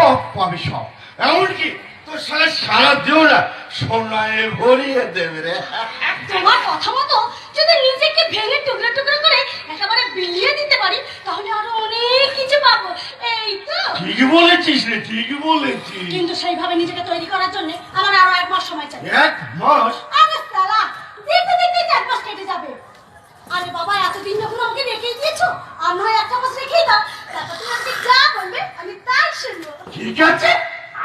সব পাবে সব, এমনকি তোর সারা দেওয়া সোনায় ভরিয়ে দেবে রে। তোমার কথা মতো যদি নিজেকে ভেঙে টুকরো টুকরো করে একেবারে বিলিয়ে দিতে পারি তাহলে আরো অনেক কিছু পাবো। এই তো ঠিকই বলেছিস রে, ঠিকই বলেছিস। কিন্তু সেইভাবে নিজেকে তৈরি করার জন্য আমার আরো 1 মাস সময় চাই। 1 মাস? আরে সালা, দেখতে দেখতে 1 মাস কেটে যাবে। আরে বাবা, এতদিন যখন আমাকে রেখেই দিয়েছো, আর নয় 1 মাস রেখেই দাও, তারপর তুমি আমাকে যা বলবে আমি তাই শুনবো। ঠিক আছে,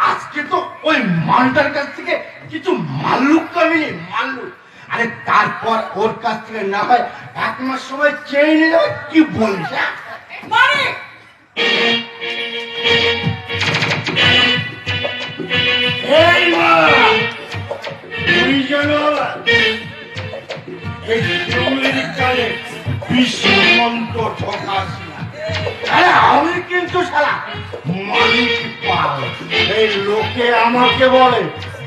আজকে তো ওই মালটার কাছ থেকে কিছু মাল্লুক আমি মাল্লুক, আরে তারপর ওর কাছ থেকে না হয় 1 মাস সময় চেয়ে নিয়ে যাবে। কি বলিস? মানে এই মা, তুই যেন এই জমির কালে বিশ্বমন্ত্র ঠকাস না। আরে আমি কিন্তু সারা মালিক পাল, এই লোকে আমাকে বলে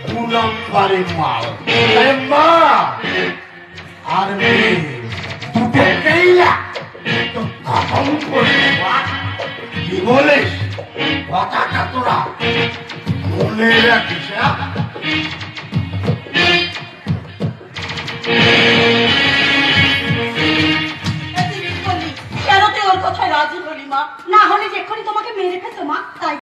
2 নম্বরে মাল। আরে মা আর মেয়ে দুটোকেই না তো খতম করে দেবা। কি বলিস? কথাটা তোরা মনে রাখিস। কেন তুই ওর কথায় রাজি হলি মা? না হলে যে এক্ষুনি তোমাকে মেরে ফেলতো মা, তাই